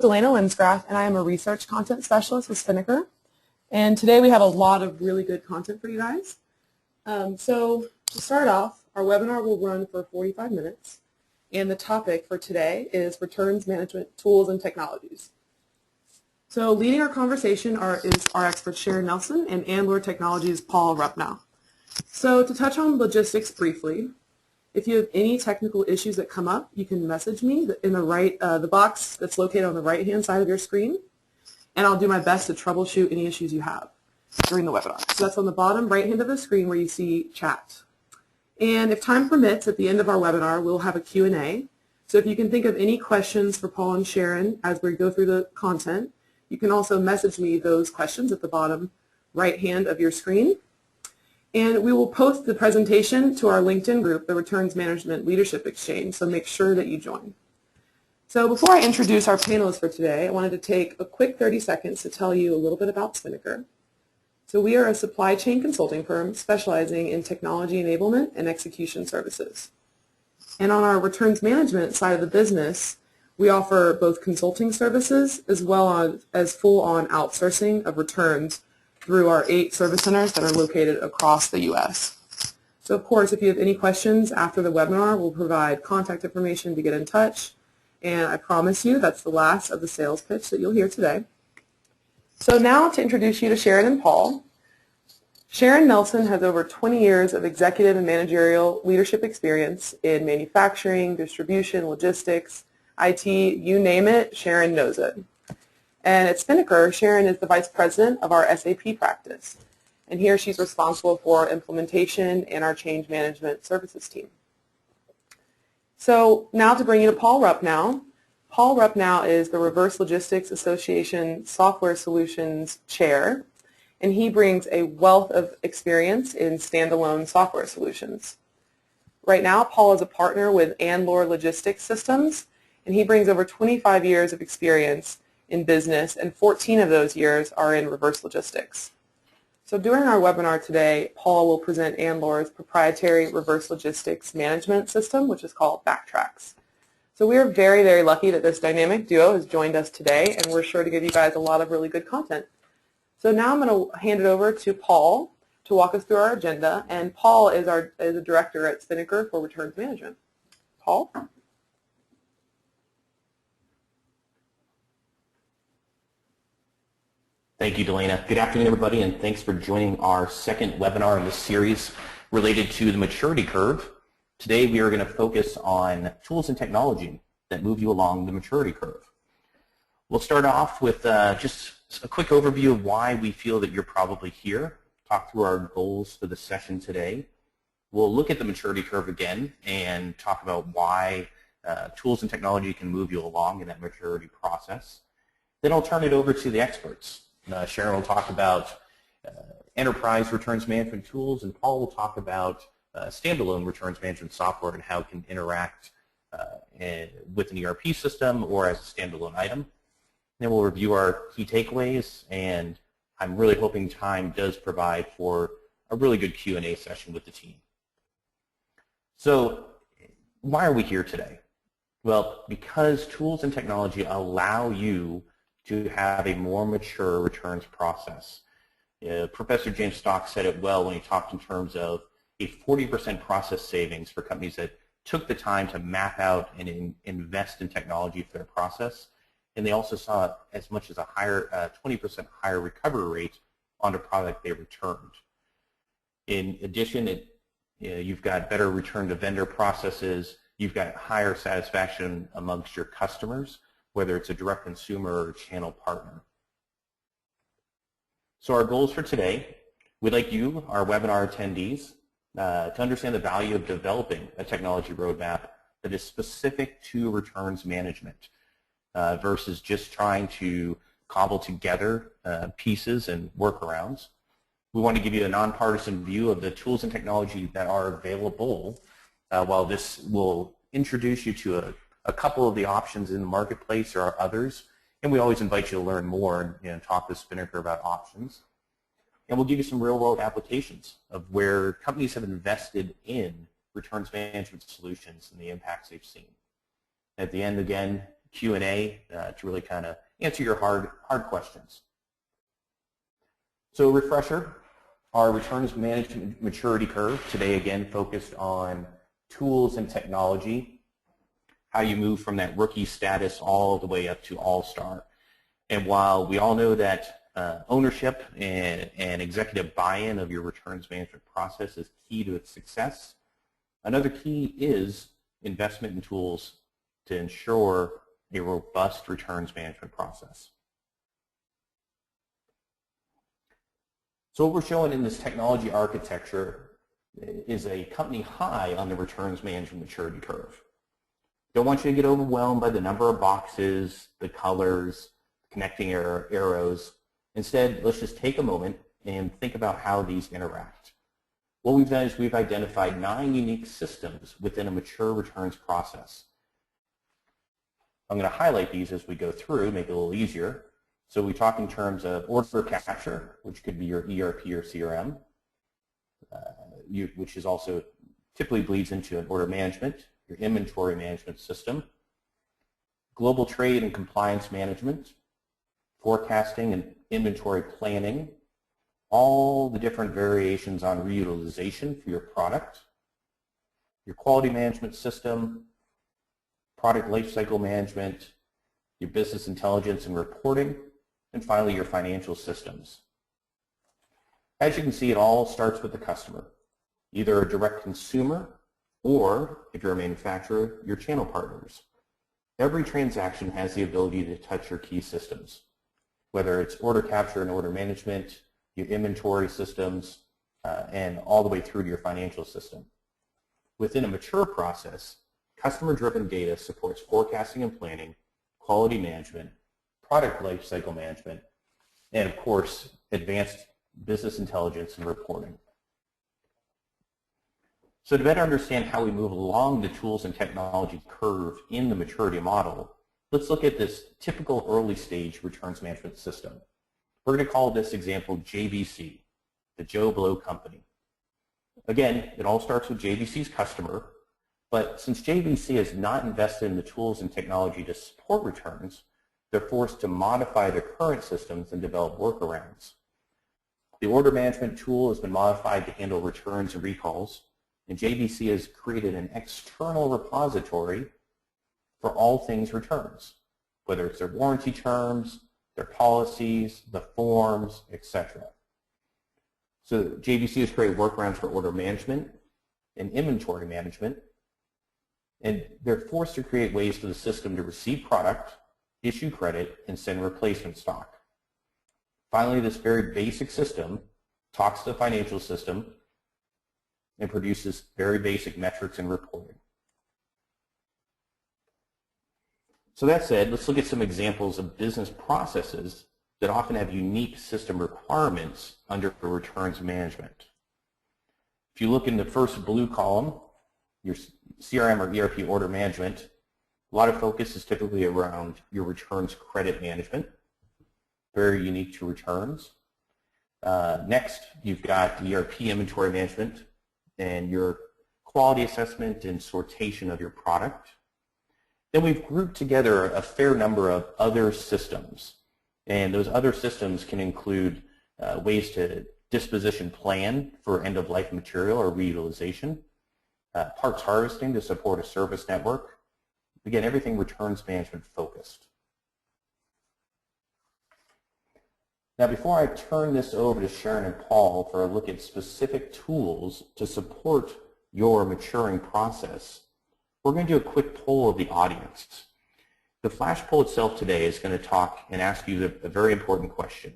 Delana Linsgraff, and I am a research content specialist with Spinnaker. And today we have a lot of really good content for you guys. So to start off, our webinar will run for 45 minutes. And the topic for today is returns management tools and technologies. So leading our conversation is our expert Sharon Nelson and Andlor Technologies' Paul Rupnow. So to touch on logistics briefly, if you have any technical issues that come up, you can message me in the box that's located on the right-hand side of your screen, and I'll do my best to troubleshoot any issues you have during the webinar. So that's on the bottom right-hand of the screen where you see chat. And if time permits, at the end of our webinar, we'll have a Q&A. So if you can think of any questions for Paul and Sharon as we go through the content, you can also message me those questions at the bottom right-hand of your screen. And we will post the presentation to our LinkedIn group, the Returns Management Leadership Exchange, so make sure that you join. So before I introduce our panelists for today, I wanted to take a quick 30 seconds to tell you a little bit about Spinnaker. So we are a supply chain consulting firm specializing in technology enablement and execution services. And on our returns management side of the business, we offer both consulting services as well as full-on outsourcing of returns through our 8 service centers that are located across the U.S. So of course, if you have any questions after the webinar, we'll provide contact information to get in touch. And I promise you that's the last of the sales pitch that you'll hear today. So now to introduce you to Sharon and Paul. Sharon Nelson has over 20 years of executive and managerial leadership experience in manufacturing, distribution, logistics, IT, you name it, Sharon knows it. And at Spinnaker, Sharon is the vice president of our SAP practice. And here she's responsible for implementation and our change management services team. So now to bring you to Paul Rupnow. Paul Rupnow is the Reverse Logistics Association Software Solutions Chair, and he brings a wealth of experience in standalone software solutions. Right now, Paul is a partner with Andlor Logistics Systems, and he brings over 25 years of experience in business, and 14 of those years are in reverse logistics. So during our webinar today, Paul will present Andlor's proprietary reverse logistics management system, which is called Backtracks. So we are very, very lucky that this dynamic duo has joined us today, and we're sure to give you guys a lot of really good content. So now I'm going to hand it over to Paul to walk us through our agenda, and Paul is a director at Spinnaker for returns management. Paul? Thank you, Delana. Good afternoon, everybody, and thanks for joining our second webinar in this series related to the maturity curve. Today, we are going to focus on tools and technology that move you along the maturity curve. We'll start off with just a quick overview of why we feel that you're probably here, talk through our goals for the session today. We'll look at the maturity curve again and talk about why tools and technology can move you along in that maturity process. Then I'll turn it over to the experts. Sharon will talk about enterprise returns management tools, and Paul will talk about standalone returns management software and how it can interact with an ERP system or as a standalone item. Then we'll review our key takeaways, and I'm really hoping time does provide for a really good Q&A session with the team. So why are we here today? Well, because tools and technology allow you to have a more mature returns process. Professor James Stock said it well when he talked in terms of a 40% process savings for companies that took the time to map out and invest in technology for their process. And they also saw as much as a higher 20% higher recovery rate on a product they returned. In addition, you've got better return to vendor processes, you've got higher satisfaction amongst your customers, whether it's a direct consumer or a channel partner. So our goals for today, we'd like you, our webinar attendees, to understand the value of developing a technology roadmap that is specific to returns management versus just trying to cobble together pieces and workarounds. We want to give you a nonpartisan view of the tools and technology that are available, while this will introduce you to a couple of the options in the marketplace. There are others, and we always invite you to learn more and talk to Spinnaker about options. And we'll give you some real-world applications of where companies have invested in returns management solutions and the impacts they've seen. At the end, again, Q&A to really kind of answer your hard questions. So refresher, our returns management maturity curve today again focused on tools and technology, how you move from that rookie status all the way up to all-star. And while we all know that ownership and executive buy-in of your returns management process is key to its success, another key is investment in tools to ensure a robust returns management process. So what we're showing in this technology architecture is a company high on the returns management maturity curve. Don't want you to get overwhelmed by the number of boxes, the colors, connecting arrows. Instead, let's just take a moment and think about how these interact. What we've done is we've identified 9 unique systems within a mature returns process. I'm going to highlight these as we go through, make it a little easier. So we talk in terms of order capture, which could be your ERP or CRM, which is also typically bleeds into an order management, your inventory management system, global trade and compliance management, forecasting and inventory planning, all the different variations on reutilization for your product, your quality management system, product lifecycle management, your business intelligence and reporting, and finally your financial systems. As you can see, it all starts with the customer, either a direct consumer or, if you're a manufacturer, your channel partners. Every transaction has the ability to touch your key systems, whether it's order capture and order management, your inventory systems, and all the way through to your financial system. Within a mature process, customer-driven data supports forecasting and planning, quality management, product lifecycle management, and of course, advanced business intelligence and reporting. So to better understand how we move along the tools and technology curve in the maturity model, let's look at this typical early stage returns management system. We're going to call this example JBC, the Joe Blow Company. Again, it all starts with JBC's customer, but since JBC has not invested in the tools and technology to support returns, they're forced to modify their current systems and develop workarounds. The order management tool has been modified to handle returns and recalls, and JBC has created an external repository for all things returns, whether it's their warranty terms, their policies, the forms, etc. So JBC has created workarounds for order management and inventory management, and they're forced to create ways for the system to receive product, issue credit, and send replacement stock. Finally, this very basic system talks to the financial system and produces very basic metrics and reporting. So that said, let's look at some examples of business processes that often have unique system requirements under returns management. If you look in the first blue column, your CRM or ERP order management, a lot of focus is typically around your returns credit management, very unique to returns. Next, you've got the ERP inventory management and your quality assessment and sortation of your product. Then we've grouped together a fair number of other systems, and those other systems can include ways to disposition plan for end-of-life material or reutilization, parts harvesting to support a service network. Again, everything returns management focused. Now, before I turn this over to Sharon and Paul for a look at specific tools to support your maturing process, we're going to do a quick poll of the audience. The flash poll itself today is going to talk and ask you a very important question.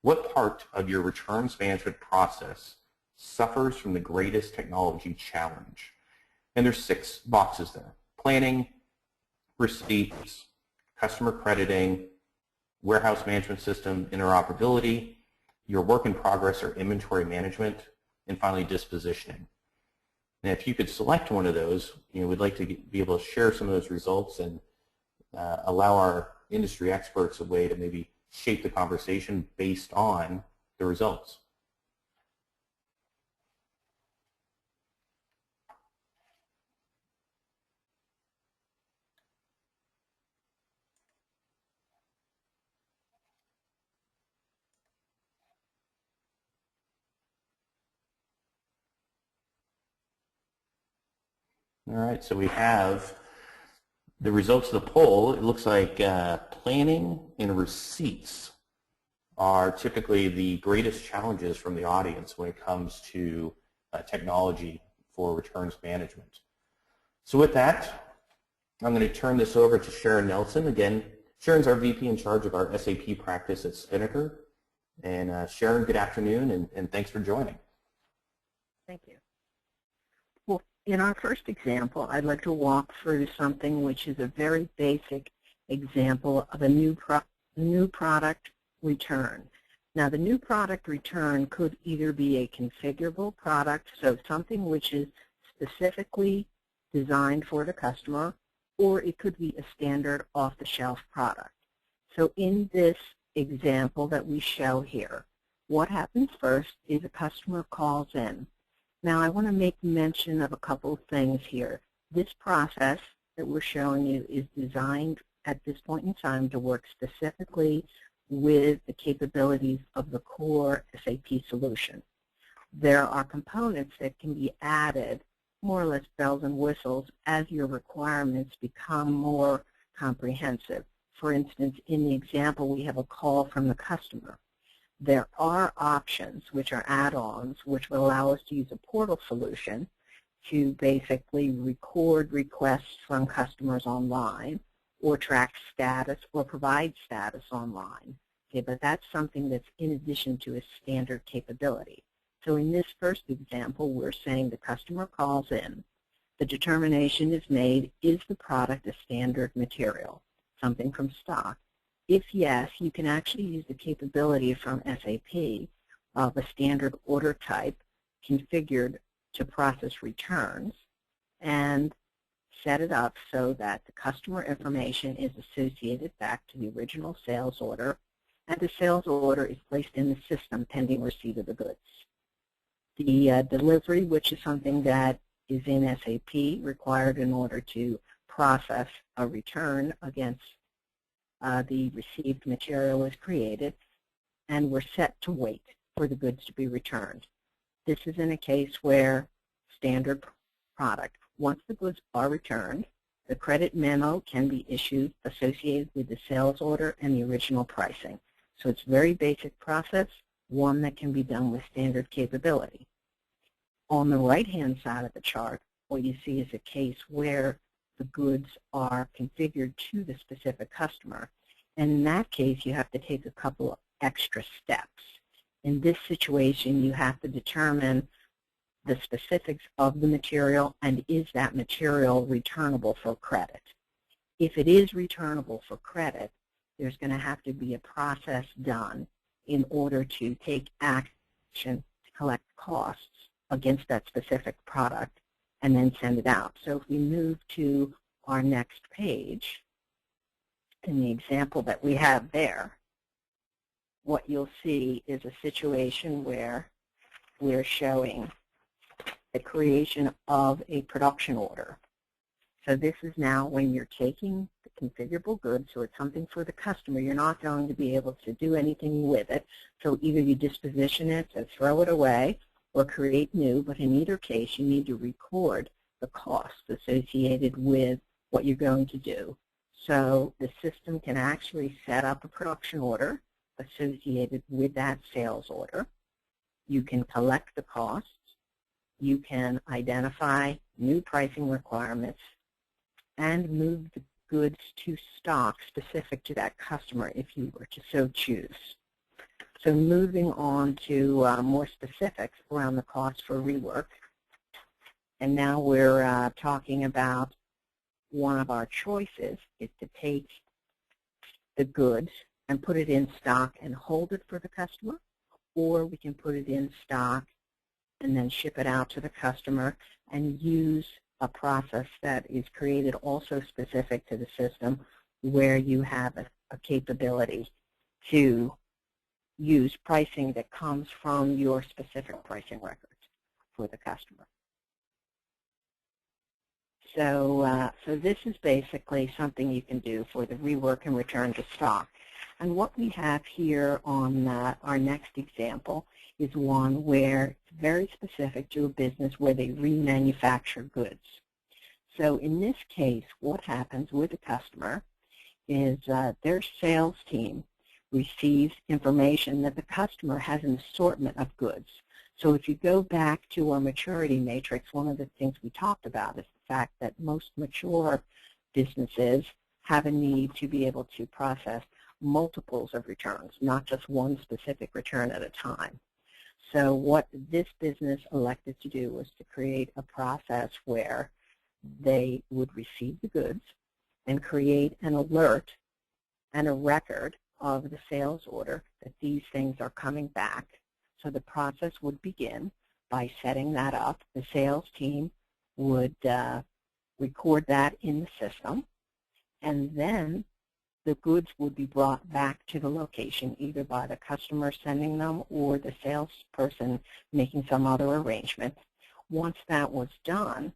What part of your returns management process suffers from the greatest technology challenge? And there's 6 boxes there: planning, receipts, customer crediting, warehouse management system interoperability, your work in progress or inventory management, and finally dispositioning. And if you could select one of those, we'd like to be able to share some of those results and allow our industry experts a way to maybe shape the conversation based on the results. All right, so we have the results of the poll. It looks like planning and receipts are typically the greatest challenges from the audience when it comes to technology for returns management. So with that, I'm going to turn this over to Sharon Nelson. Again, Sharon's our VP in charge of our SAP practice at Spinnaker. And Sharon, good afternoon, and thanks for joining. Thank you. Well, in our first example, I'd like to walk through something which is a very basic example of a new product return. Now, the new product return could either be a configurable product, so something which is specifically designed for the customer, or it could be a standard off-the-shelf product. So in this example that we show here, what happens first is a customer calls in. Now, I want to make mention of a couple of things here. This process that we're showing you is designed at this point in time to work specifically with the capabilities of the core SAP solution. There are components that can be added, more or less bells and whistles, as your requirements become more comprehensive. For instance, in the example, we have a call from the customer. There are options, which are add-ons, which will allow us to use a portal solution to basically record requests from customers online, or track status, or provide status online. Okay, but that's something that's in addition to a standard capability. So in this first example, we're saying the customer calls in. The determination is made, is the product a standard material, something from stock? If yes, you can actually use the capability from SAP of a standard order type configured to process returns and set it up so that the customer information is associated back to the original sales order, and the sales order is placed in the system pending receipt of the goods. The delivery, which is something that is in SAP, required in order to process a return against the received material, is created, and we're set to wait for the goods to be returned. This is in a case where standard product. Once the goods are returned, the credit memo can be issued associated with the sales order and the original pricing. So it's a very basic process, one that can be done with standard capability. On the right-hand side of the chart, what you see is a case where the goods are configured to the specific customer. And in that case, you have to take a couple of extra steps. In this situation, you have to determine the specifics of the material, and is that material returnable for credit. If it is returnable for credit, there's going to have to be a process done in order to take action to collect costs against that specific product and then send it out. So if we move to our next page, in the example that we have there, what you'll see is a situation where we're showing the creation of a production order. So this is now when you're taking the configurable goods, so it's something for the customer. You're not going to be able to do anything with it. So either you disposition it or throw it away or create new, but in either case, you need to record the costs associated with what you're going to do. So the system can actually set up a production order associated with that sales order. You can collect the costs. You can identify new pricing requirements and move the goods to stock specific to that customer if you were to so choose. So moving on to more specifics around the cost for rework. And now we're talking about one of our choices is to take the goods and put it in stock and hold it for the customer, or we can put it in stock and then ship it out to the customer and use a process that is created also specific to the system where you have a capability to use pricing that comes from your specific pricing records for the customer. So this is basically something you can do for the rework and return to stock. And what we have here on our next example is one where it's very specific to a business where they remanufacture goods. So in this case, what happens with the customer is their sales team receives information that the customer has an assortment of goods. So if you go back to our maturity matrix, one of the things we talked about is the fact that most mature businesses have a need to be able to process multiples of returns, not just one specific return at a time. So what this business elected to do was to create a process where they would receive the goods and create an alert and a record of the sales order that these things are coming back. So the process would begin by setting that up. The sales team would record that in the system, and then the goods would be brought back to the location, either by the customer sending them or the salesperson making some other arrangement. Once that was done,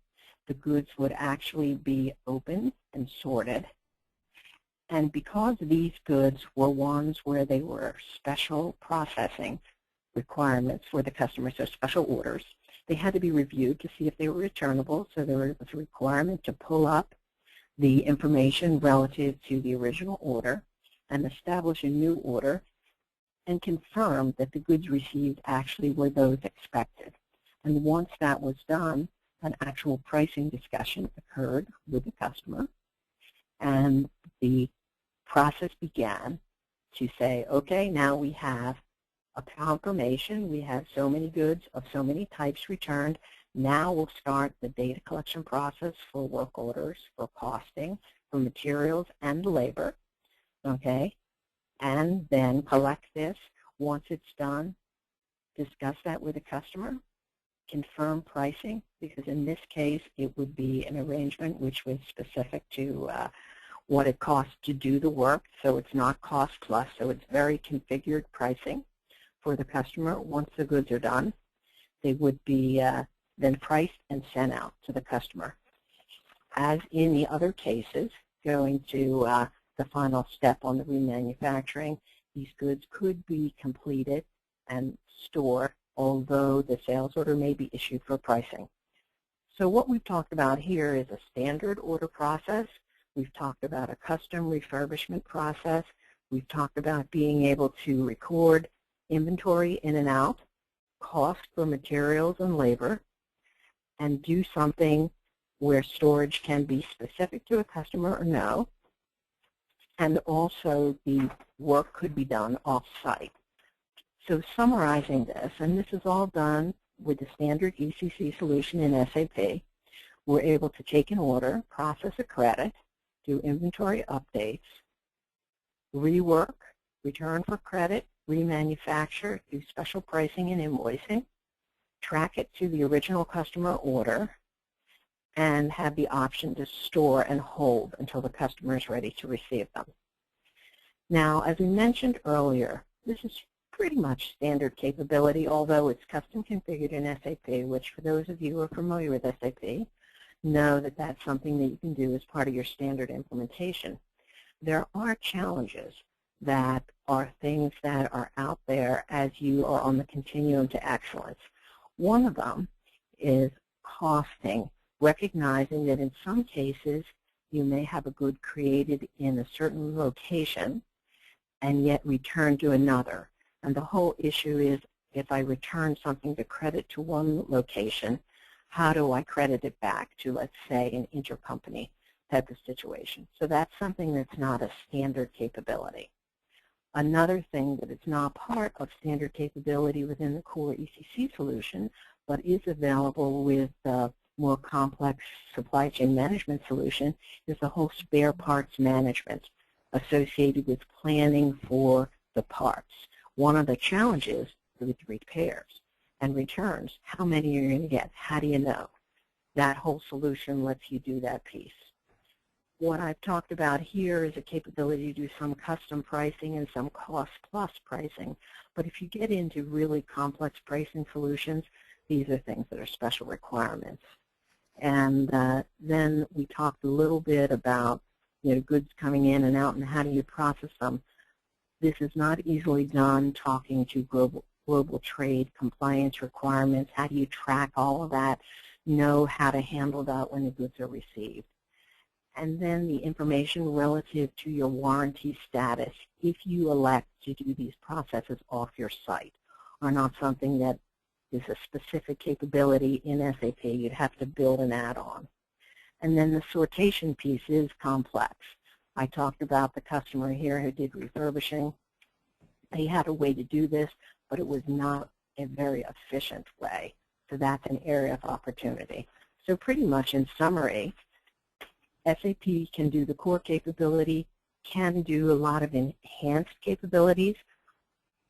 the goods would actually be opened and sorted. And because these goods were ones where they were special processing requirements for the customer, so special orders, they had to be reviewed to see if they were returnable. So there was a requirement to pull up the information relative to the original order and establish a new order and confirm that the goods received actually were those expected. And once that was done, an actual pricing discussion occurred with the customer, and the process began to say, okay, now we have a confirmation, we have so many goods of so many types returned. Now we'll start the data collection process for work orders, for costing, for materials and labor, okay? And then collect this. Once it's done, discuss that with the customer, confirm pricing, because in this case it would be an arrangement which was specific to what it costs to do the work, so it's not cost plus, so it's very configured pricing for the customer. Once the goods are done, they would be then priced and sent out to the customer. As in the other cases, going to the final step on the remanufacturing, these goods could be completed and stored, although the sales order may be issued for pricing. So what we've talked about here is a standard order process. We've talked about a custom refurbishment process. We've talked about being able to record inventory in and out, cost for materials and labor, and do something where storage can be specific to a customer or no, and also the work could be done off-site. So summarizing this, and this is all done with the standard ECC solution in SAP, we're able to take an order, process a credit, do inventory updates, rework, return for credit, remanufacture, do special pricing and invoicing, track it to the original customer order, and have the option to store and hold until the customer is ready to receive them. Now, as we mentioned earlier, this is pretty much standard capability, although it's custom configured in SAP, which for those of you who are familiar with SAP, know that that's something that you can do as part of your standard implementation. There are challenges that are things that are out there as you are on the continuum to excellence. One of them is costing, recognizing that in some cases you may have a good created in a certain location and yet returned to another. And the whole issue is, if I return something to credit to one location, how do I credit it back to, let's say, an intercompany type of situation? So that's something that's not a standard capability. Another thing that is not part of standard capability within the core ECC solution, but is available with the more complex supply chain management solution, is the whole spare parts management associated with planning for the parts. One of the challenges with repairs and returns, how many are you going to get? How do you know? That whole solution lets you do that piece. What I've talked about here is a capability to do some custom pricing and some cost-plus pricing. But if you get into really complex pricing solutions, these are things that are special requirements. And then we talked a little bit about goods coming in and out and how do you process them. This is not easily done talking to global trade compliance requirements. How do you track all of that? know how to handle that when the goods are received. And then the information relative to your warranty status, if you elect to do these processes off your site, are not something that is a specific capability in SAP. You'd have to build an add-on. And then the sortation piece is complex. I talked about the customer here who did refurbishing. He had a way to do this, but it was not a very efficient way. So that's an area of opportunity. So pretty much in summary, SAP can do the core capability, can do a lot of enhanced capabilities,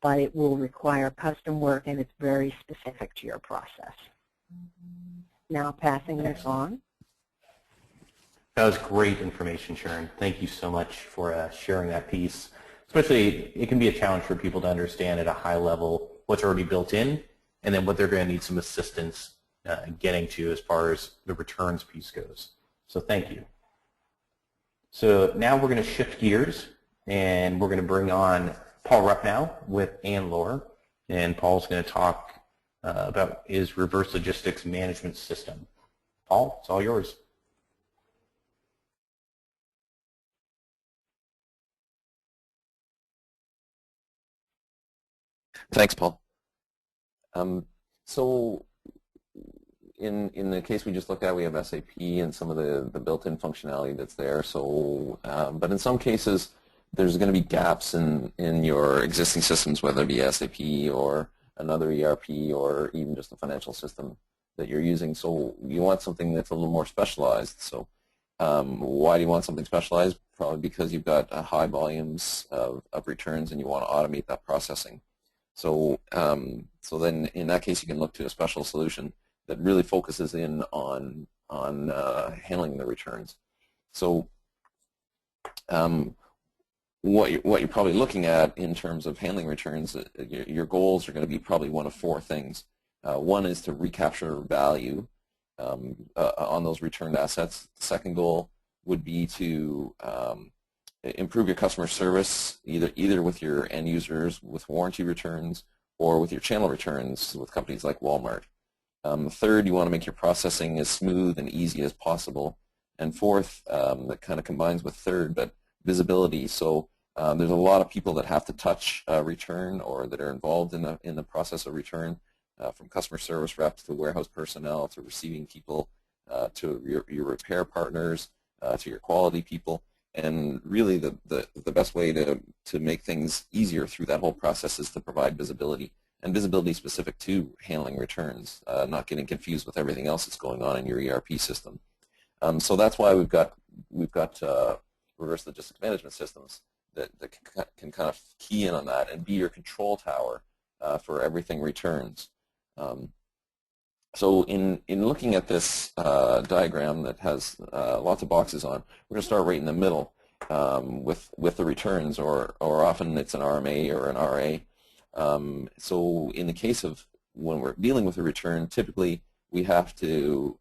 but it will require custom work and it's very specific to your process. Now passing this on. That was great information, Sharon. Thank you so much for sharing that piece. Especially, it can be a challenge for people to understand at a high level what's already built in and then what they're going to need some assistance getting to as far as the returns piece goes. So thank you. So now we're going to shift gears and we're going to bring on Paul Ruppnow with Anlor. And Paul's going to talk about his reverse logistics management system. Paul, it's all yours. Thanks, Paul. So in the case we just looked at, we have SAP and some of the built-in functionality that's there. So, but in some cases, there's going to be gaps in your existing systems, whether it be SAP or another ERP or even just a financial system that you're using. So you want something that's a little more specialized. So why do you want something specialized? Probably because you've got high volumes of returns and you want to automate that processing. So, so then in that case, you can look to a special solution that really focuses in on handling the returns. So, what you're probably looking at in terms of handling returns, your goals are going to be probably one of four things. One is to recapture value on those returned assets. The second goal would be to improve your customer service, either with your end users with warranty returns or with your channel returns with companies like Walmart. Third, you want to make your processing as smooth and easy as possible. And fourth, that kind of combines with third, but visibility. So there's a lot of people that have to touch return or that are involved in the process of return, from customer service reps to warehouse personnel to receiving people to your repair partners to your quality people. And really the best way to make things easier through that whole process is to provide visibility, and visibility specific to handling returns, not getting confused with everything else that's going on in your ERP system. So that's why we've got reverse logistics management systems that can kind of key in on that and be your control tower for everything returns. So in looking at this diagram that has lots of boxes on, we're going to start right in the middle with the returns, or often it's an RMA or an RA. So in the case of when we're dealing with a return, typically we have to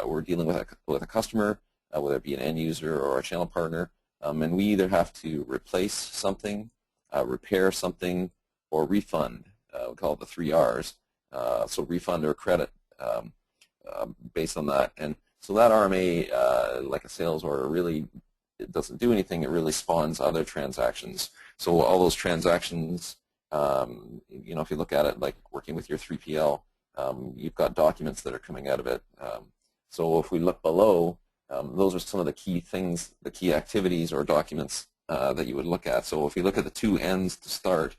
we're dealing with a customer, whether it be an end user or a channel partner, and we either have to replace something, repair something, or refund. We call it the 3 R's. So refund or credit based on that. And so that RMA, like a sales order, really it doesn't do anything. It really spawns other transactions. So all those transactions, you know, if you look at it like working with your 3PL, you've got documents that are coming out of it. So if we look below, those are some of the key things, the key activities or documents that you would look at. So if you look at the two ends to start,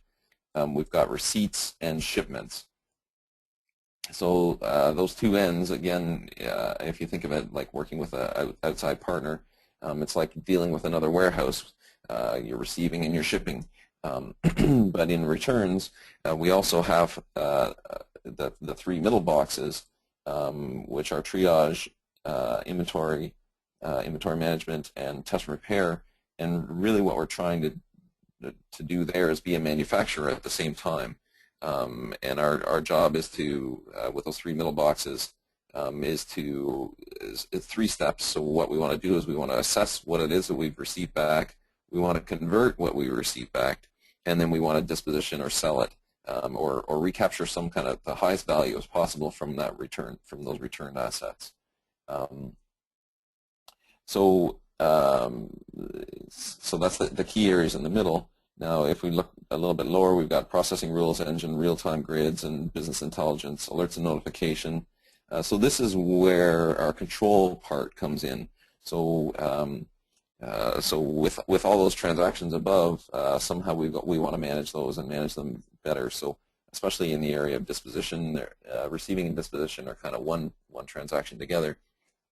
we've got receipts and shipments. So those two ends, again, if you think of it like working with an outside partner, it's like dealing with another warehouse. You're receiving and you're shipping. But in returns, we also have the three middle boxes, which are triage, inventory management, and test and repair. And really what we're trying to do there is be a manufacturer at the same time. And our job is to, with those three middle boxes, is 3 steps. So what we want to do is we want to assess what it is that we've received back. We want to convert what we received back, and then we want to disposition or sell it or recapture some kind of the highest value as possible from that return, from those returned assets. So that's the key areas in the middle. Now, if we look a little bit lower, we've got processing rules engine, real-time grids, and business intelligence, alerts and notification. So this is where our control part comes in. So so with all those transactions above, somehow we want to manage those and manage them better. So especially in the area of disposition, receiving and disposition are kind of one transaction together,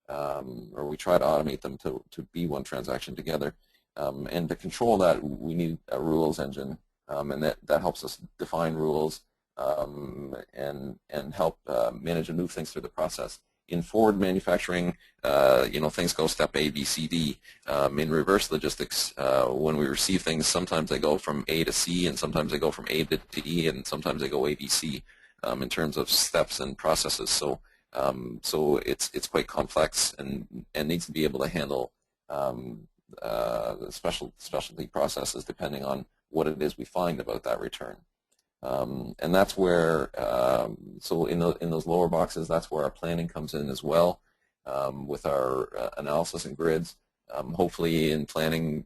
or we try to automate them to be one transaction together. And to control that, we need a rules engine, and that helps us define rules and help manage and move things through the process. In forward manufacturing, things go step A, B, C, D. In reverse logistics, when we receive things, sometimes they go from A to C, and sometimes they go from A to E, and sometimes they go A, B, C in terms of steps and processes. So it's quite complex and needs to be able to handle specialty processes depending on what it is we find about that return. And that's where, so in those lower boxes, that's where our planning comes in as well, with our analysis and grids. Hopefully in planning,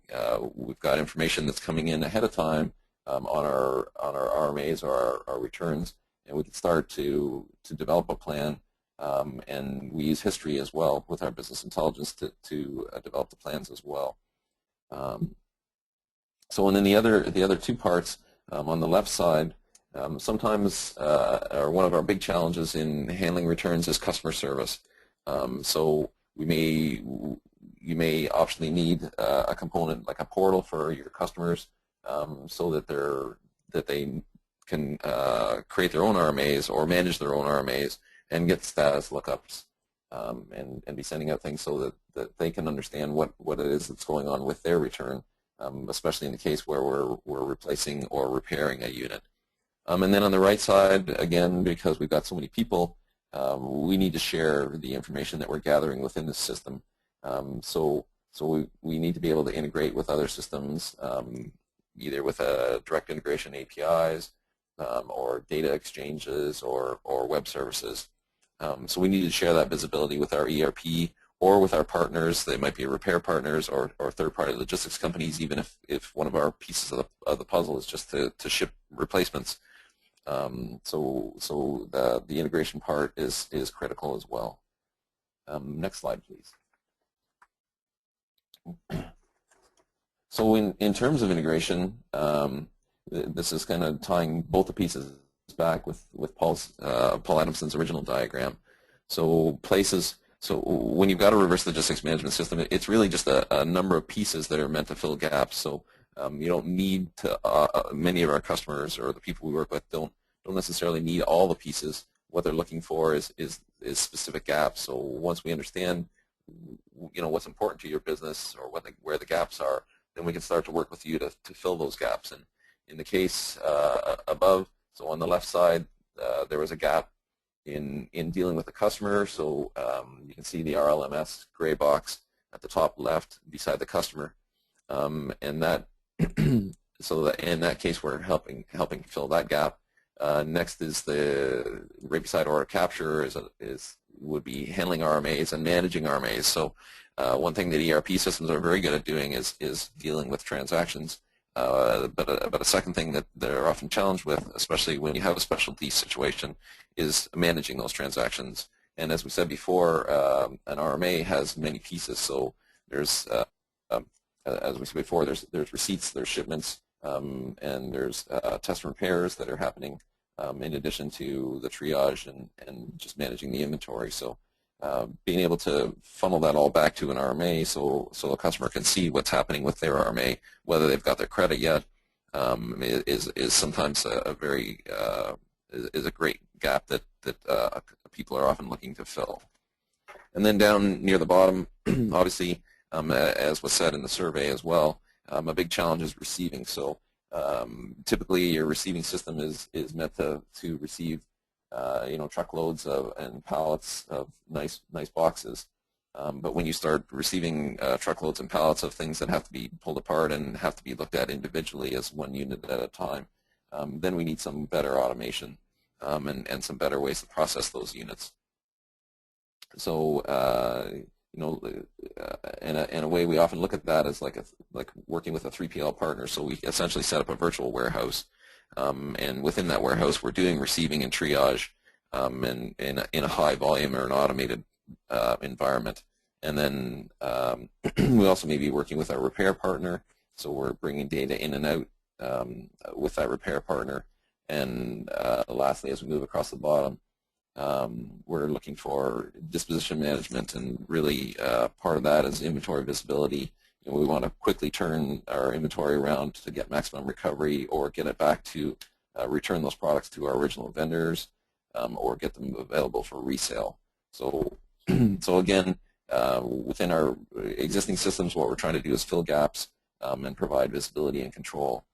we've got information that's coming in ahead of time on our RMAs or our returns, and we can start to develop a plan, and we use history as well with our business intelligence to develop the plans as well. So and then the other two parts on the left side, sometimes one of our big challenges in handling returns is customer service. So you may optionally need a component like a portal for your customers, so that they can create their own RMAs or manage their own RMAs and get status lookups, and be sending out things so that they can understand what it is that's going on with their return, especially in the case where we're replacing or repairing a unit. And then on the right side, again, because we've got so many people, we need to share the information that we're gathering within the system. So we need to be able to integrate with other systems, either with a direct integration APIs, or data exchanges, or web services. So we need to share that visibility with our ERP or with our partners. They might be repair partners or third-party logistics companies, even if one of our pieces of the puzzle is just to ship replacements. So the integration part is critical as well. Next slide, please. So in terms of integration, this is kind of tying both the pieces back with Paul Adamson's original diagram. So places. So when you've got a reverse logistics management system, it's really just a number of pieces that are meant to fill gaps. So you don't need to. Many of our customers or the people we work with don't necessarily need all the pieces. What they're looking for is specific gaps. So once we understand, what's important to your business or where the gaps are, then we can start to work with you to fill those gaps. And in the case above, so on the left side, there was a gap in dealing with the customer. So you can see the RLMS gray box at the top left beside the customer, and that so that in that case we're helping fill that gap. Next is the right beside order capture would be handling RMAs and managing RMAs. So one thing that ERP systems are very good at doing is dealing with transactions. But a second thing that they're often challenged with, especially when you have a specialty situation, is managing those transactions. And as we said before, an RMA has many pieces. So there's, as we said before, there's receipts, there's shipments, and there's test and repairs that are happening in addition to the triage and just managing the inventory. So being able to funnel that all back to an RMA so a customer can see what's happening with their RMA, whether they've got their credit yet, is sometimes a very is a great gap that people are often looking to fill. And then down near the bottom, obviously, as was said in the survey as well, a big challenge is receiving. So typically your receiving system is meant to receive truckloads and pallets of nice boxes. But when you start receiving truckloads and pallets of things that have to be pulled apart and have to be looked at individually as one unit at a time, then we need some better automation and some better ways to process those units. So in a way, we often look at that as like working with a 3PL partner. So we essentially set up a virtual warehouse, and within that warehouse, we're doing receiving and triage, and in a high volume or an automated environment. And then we also may be working with our repair partner. So we're bringing data in and out with that repair partner. And lastly, as we move across the bottom, we're looking for disposition management, and really part of that is inventory visibility. We want to quickly turn our inventory around to get maximum recovery, or get it back to return those products to our original vendors, or get them available for resale. So, so again, within our existing systems, what we're trying to do is fill gaps and provide visibility and control,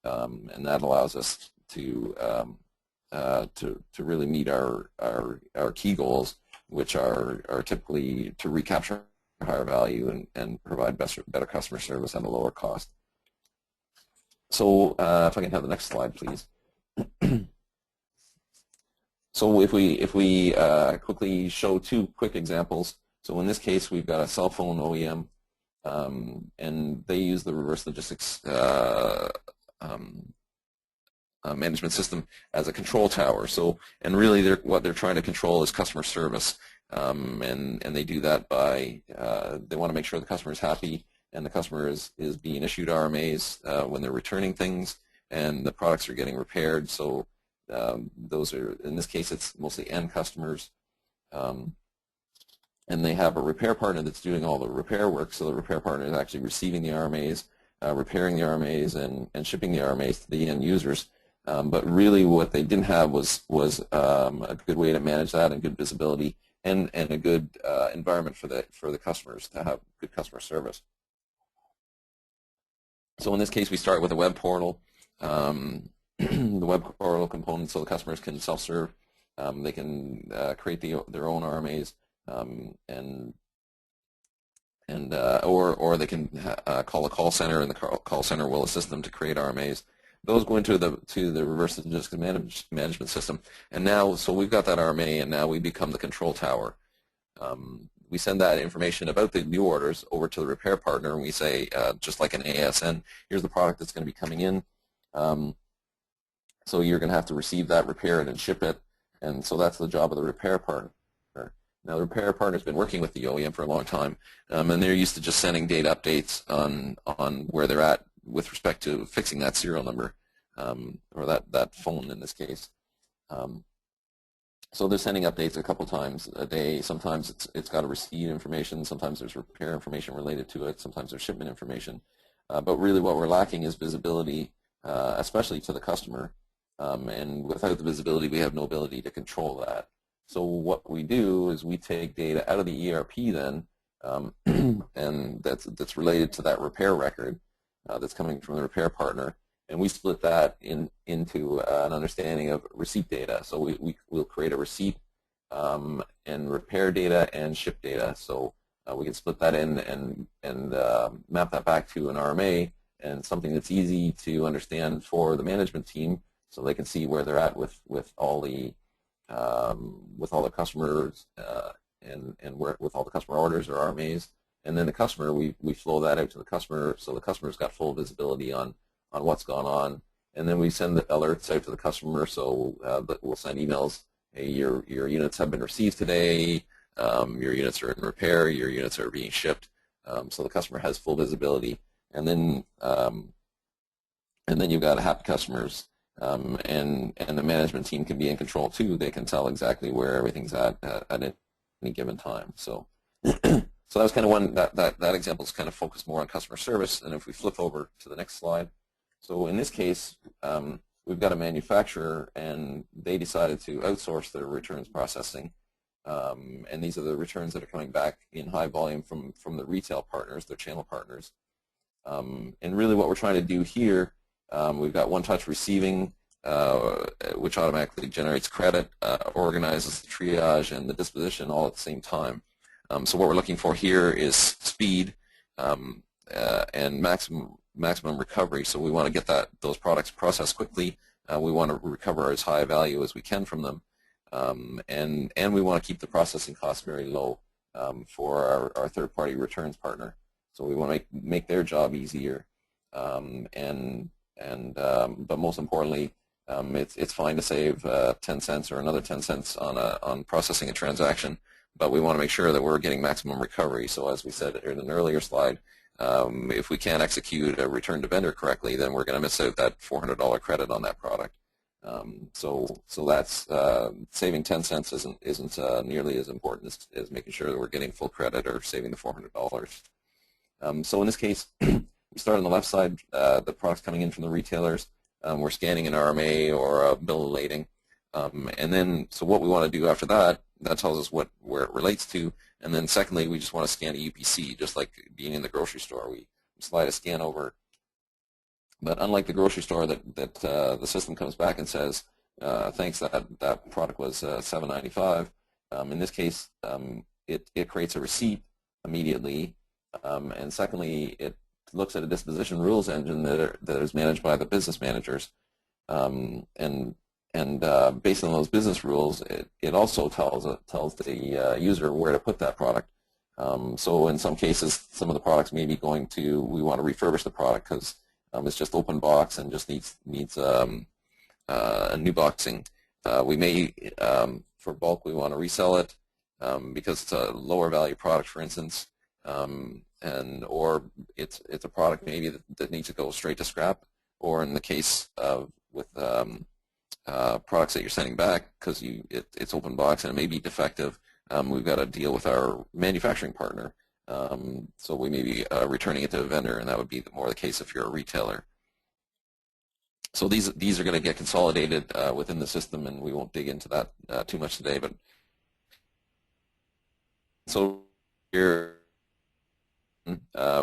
and that allows us to really meet our key goals, which are typically to recapture higher value and provide better customer service at a lower cost. So if I can have the next slide, please. So if we quickly show two quick examples. So in this case, we've got a cell phone OEM, and they use the reverse logistics management system as a control tower. So, and really what they're trying to control is customer service, and they do that by, they want to make sure the customer is happy, and the customer is being issued RMAs when they're returning things, and the products are getting repaired. So those are, in this case, it's mostly end customers. And they have a repair partner that's doing all the repair work, so the repair partner is actually receiving the RMAs, repairing the RMAs, and shipping the RMAs to the end users. But really what they didn't have was a good way to manage that, and good visibility, and a good environment for the customers to have good customer service. So in this case, we start with a web portal, the web portal component, so the customers can self-serve. They can create their own RMAs, or they can call a call center, and the call center will assist them to create RMAs. Those go into the reverse logistics management system, and now, so we've got that RMA, and now we become the control tower. We send that information about the new orders over to the repair partner, and we say, just like an ASN, here's the product that's going to be coming in. So you're going to have to receive that, repair it, and ship it, and so that's the job of the repair partner. Now, the repair partner has been working with the OEM for a long time, and they're used to just sending data updates on where they're at with respect to fixing that serial number, or that phone in this case. So they're sending updates a couple times a day. Sometimes it's got a receipt information. Sometimes there's repair information related to it. Sometimes there's shipment information. But really what we're lacking is visibility, especially to the customer. And without the visibility, we have no ability to control that. So what we do is we take data out of the ERP then, and that's related to that repair record that's coming from the repair partner, and we split that into an understanding of receipt data. So we'll create a receipt and repair data and ship data. So we can split that in and map that back to an RMA, and something that's easy to understand for the management team, so they can see where they're at with all the customers and with all the customer orders or RMAs. And then the customer, we flow that out to the customer, so the customer's got full visibility on what's gone on. And then we send the alerts out to the customer, so we'll send emails, hey, your units have been received today, your units are in repair, your units are being shipped, so the customer has full visibility. And then you've got happy customers, and the management team can be in control too. They can tell exactly where everything's at any given time. So so that was kind of one, that example is kind of focused more on customer service. And if we flip over to the next slide, so in this case, we've got a manufacturer, and they decided to outsource their returns processing, and these are the returns that are coming back in high volume from the retail partners, their channel partners. And really what we're trying to do here, we've got one-touch receiving, which automatically generates credit, organizes the triage and the disposition all at the same time. So what we're looking for here is speed and maximum recovery. So we want to get those products processed quickly, We want to recover as high a value as we can from them, and we want to keep the processing costs very low for our third-party returns partner. So we want to make their job easier, but most importantly, it's fine to save 10 cents or another 10 cents on processing a transaction, but we want to make sure that we're getting maximum recovery. So as we said in an earlier slide, if we can't execute a return to vendor correctly, then we're going to miss out that $400 credit on that product. So that's saving 10 cents isn't nearly as important as making sure that we're getting full credit or saving the $400. So in this case, we start on the left side, the products coming in from the retailers. We're scanning an RMA or a bill of lading. And then, so what we want to do after that tells us where it relates to. And then secondly, we just want to scan a UPC, just like being in the grocery store. We slide a scan over. But unlike the grocery store that the system comes back and says, thanks, that product was $7.95, in this case, it creates a receipt immediately. And secondly, it looks at a disposition rules engine that is managed by the business managers, and based on those business rules, it also tells the user where to put that product. So in some cases, some of the products may be we want to refurbish the product because it's just open box and just needs a new boxing. We may, for bulk, we want to resell it because it's a lower value product, for instance. Or it's a product maybe that needs to go straight to scrap, or in the case of with products that you're sending back because it's open box and it may be defective, we've got to deal with our manufacturing partner. So we may be returning it to a vendor, and that would be more the case if you're a retailer. So these are going to get consolidated within the system, and we won't dig into that too much today. But so here.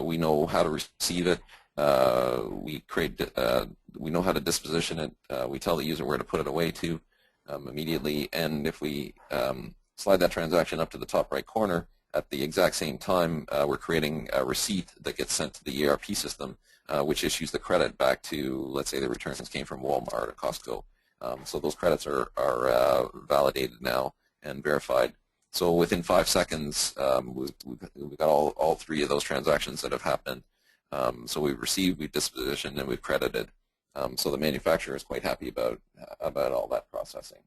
We know how to receive it. We know how to disposition it. We tell the user where to put it away to immediately. And if we slide that transaction up to the top right corner, at the exact same time, we're creating a receipt that gets sent to the ERP system, which issues the credit back to, let's say, the returns came from Walmart or Costco. So those credits are validated now and verified. So within 5 seconds, we've got all three of those transactions that have happened. So we've received, we've dispositioned, and we've credited. So the manufacturer is quite happy about all that processing.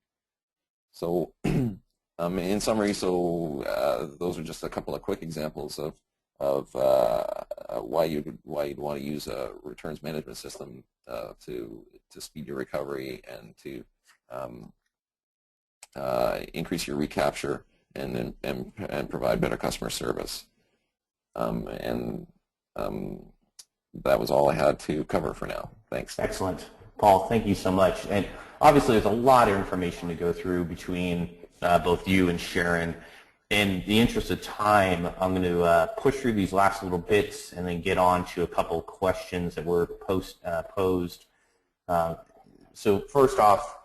So in summary, those are just a couple of quick examples of why you'd want to use a returns management system to speed your recovery and to increase your recapture and provide better customer service. That was all I had to cover for now. Thanks. Excellent. Paul, thank you so much. And obviously there's a lot of information to go through between both you and Sharon. In the interest of time, I'm going to push through these last little bits and then get on to a couple of questions that were posed. So first off,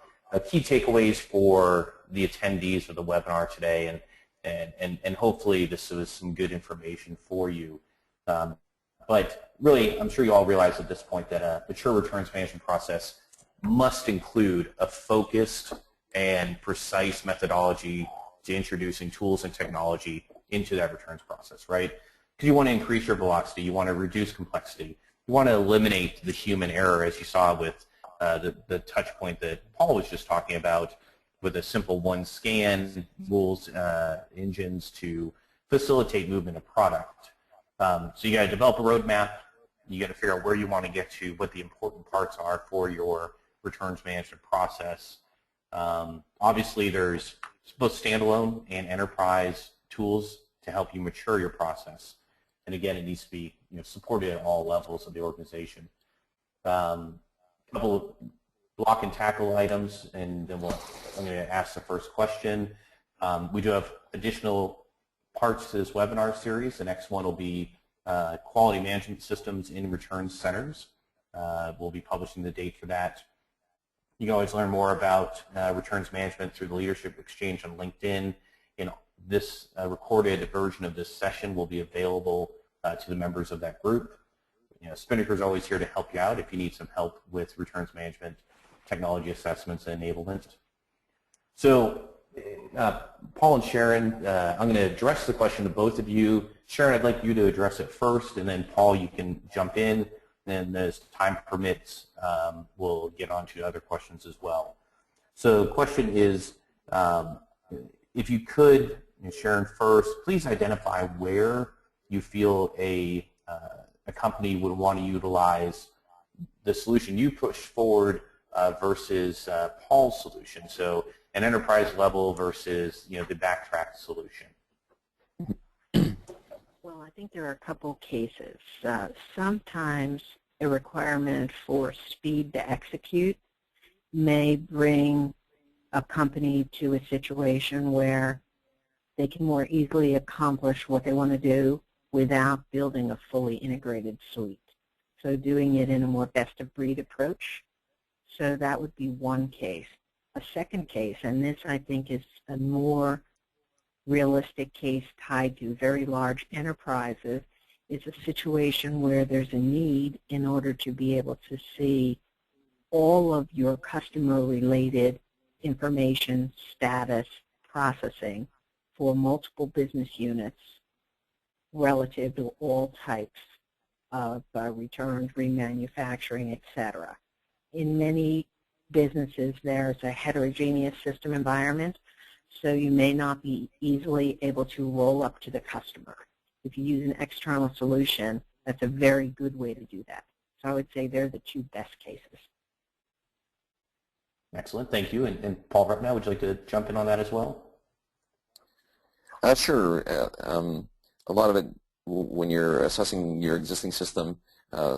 key takeaways for the attendees of the webinar today, and hopefully this was some good information for you. But really, I'm sure you all realize at this point that a mature returns management process must include a focused and precise methodology to introducing tools and technology into that returns process, right? Because you want to increase your velocity, you want to reduce complexity, you want to eliminate the human error, as you saw with the touch point that Paul was just talking about, with a simple one scan, rules engines to facilitate movement of product. So you got to develop a roadmap, you got to figure out where you want to get to, what the important parts are for your returns management process. Obviously there's both standalone and enterprise tools to help you mature your process. And again, it needs to be supported at all levels of the organization. A couple of block and tackle items, and then I'm going to ask the first question. We do have additional parts to this webinar series. The next one will be quality management systems in return centers. We'll be publishing the date for that. You can always learn more about returns management through the Leadership Exchange on LinkedIn. And this recorded version of this session will be available to the members of that group. Spinnaker is always here to help you out if you need some help with returns management. technology assessments and enablement. So Paul and Sharon, I'm going to address the question to both of you. Sharon, I'd like you to address it first, and then Paul, you can jump in. And as time permits, we'll get on to other questions as well. So the question is, if you could, Sharon first, please identify where you feel a company would want to utilize the solution you push forward versus Paul's solution. So an enterprise level versus the backtrack solution. Well, I think there are a couple cases. Sometimes a requirement for speed to execute may bring a company to a situation where they can more easily accomplish what they want to do without building a fully integrated suite. So doing it in a more best-of-breed approach. So that would be one case. A second case, and this I think is a more realistic case tied to very large enterprises, is a situation where there's a need in order to be able to see all of your customer-related information, status, processing for multiple business units relative to all types of returns, remanufacturing, etc. In many businesses, there's a heterogeneous system environment, so you may not be easily able to roll up to the customer. If you use an external solution, that's a very good way to do that. So I would say they're the two best cases. Excellent, thank you. And Paul Rupnow, would you like to jump in on that as well? Sure. A lot of it, when you're assessing your existing system,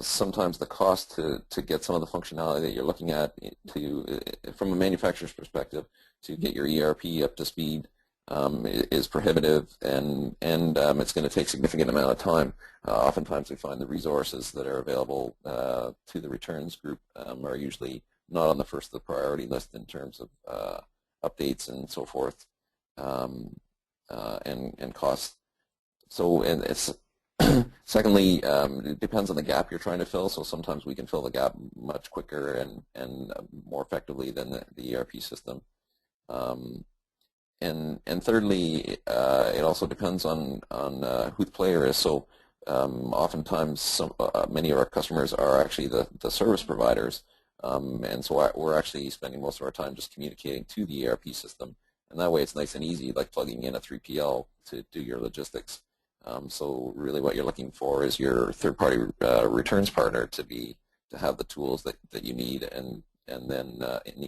sometimes the cost to get some of the functionality that you're looking at from a manufacturer's perspective to get your ERP up to speed is prohibitive, and it's going to take significant amount of time. Oftentimes we find the resources that are available to the returns group are usually not on the first of the priority list in terms of updates and so forth, and costs. So, and it's secondly, it depends on the gap you're trying to fill. So sometimes we can fill the gap much quicker and more effectively than the ERP system. And thirdly, it also depends on who the player is. So oftentimes, many of our customers are actually the service providers, and so we're actually spending most of our time just communicating to the ERP system. And that way, it's nice and easy, like plugging in a 3PL to do your logistics. So really, what you're looking for is your third-party returns partner to have the tools that you need, and then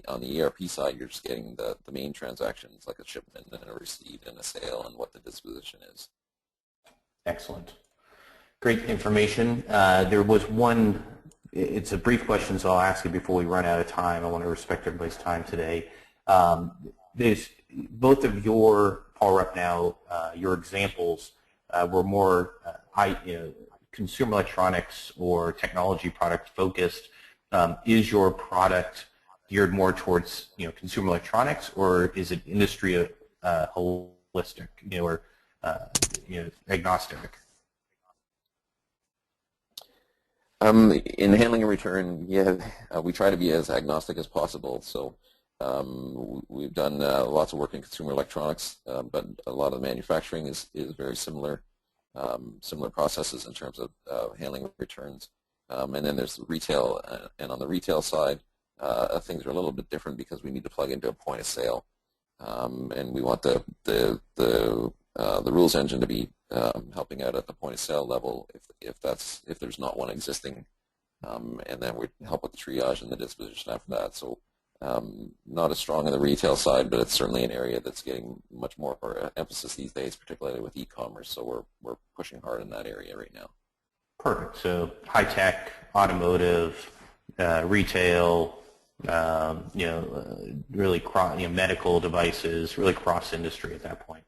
on the ERP side, you're just getting the main transactions like a shipment and a receipt and a sale and what the disposition is. Excellent. Great information. There was one, it's a brief question, so I'll ask it before we run out of time. I want to respect everybody's time today. There's both of your, Paul Rupnow, your examples were more consumer electronics or technology product focused. Is your product geared more towards consumer electronics, or is it industry holistic, or agnostic? In handling a return, yeah, we try to be as agnostic as possible. So we've done lots of work in consumer electronics, but a lot of the manufacturing is very similar, similar processes in terms of handling returns. And then there's retail, and on the retail side, things are a little bit different because we need to plug into a point of sale, and we want the rules engine to be helping out at the point of sale level if there's not one existing, and then we help with the triage and the disposition after that. So not as strong on the retail side, but it's certainly an area that's getting much more emphasis these days, particularly with e-commerce. So we're pushing hard in that area right now. Perfect. So high tech, automotive, retail, really medical devices, really cross industry at that point.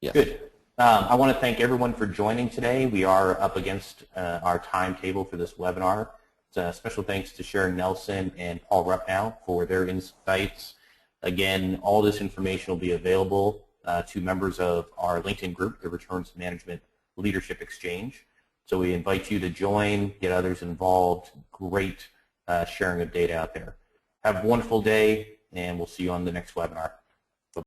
Yes. Good. I want to thank everyone for joining today. We are up against our timetable for this webinar. Special thanks to Sharon Nelson and Paul Rupnow for their insights. Again, all this information will be available to members of our LinkedIn group, the Returns Management Leadership Exchange. So we invite you to join, get others involved. Great sharing of data out there. Have a wonderful day, and we'll see you on the next webinar.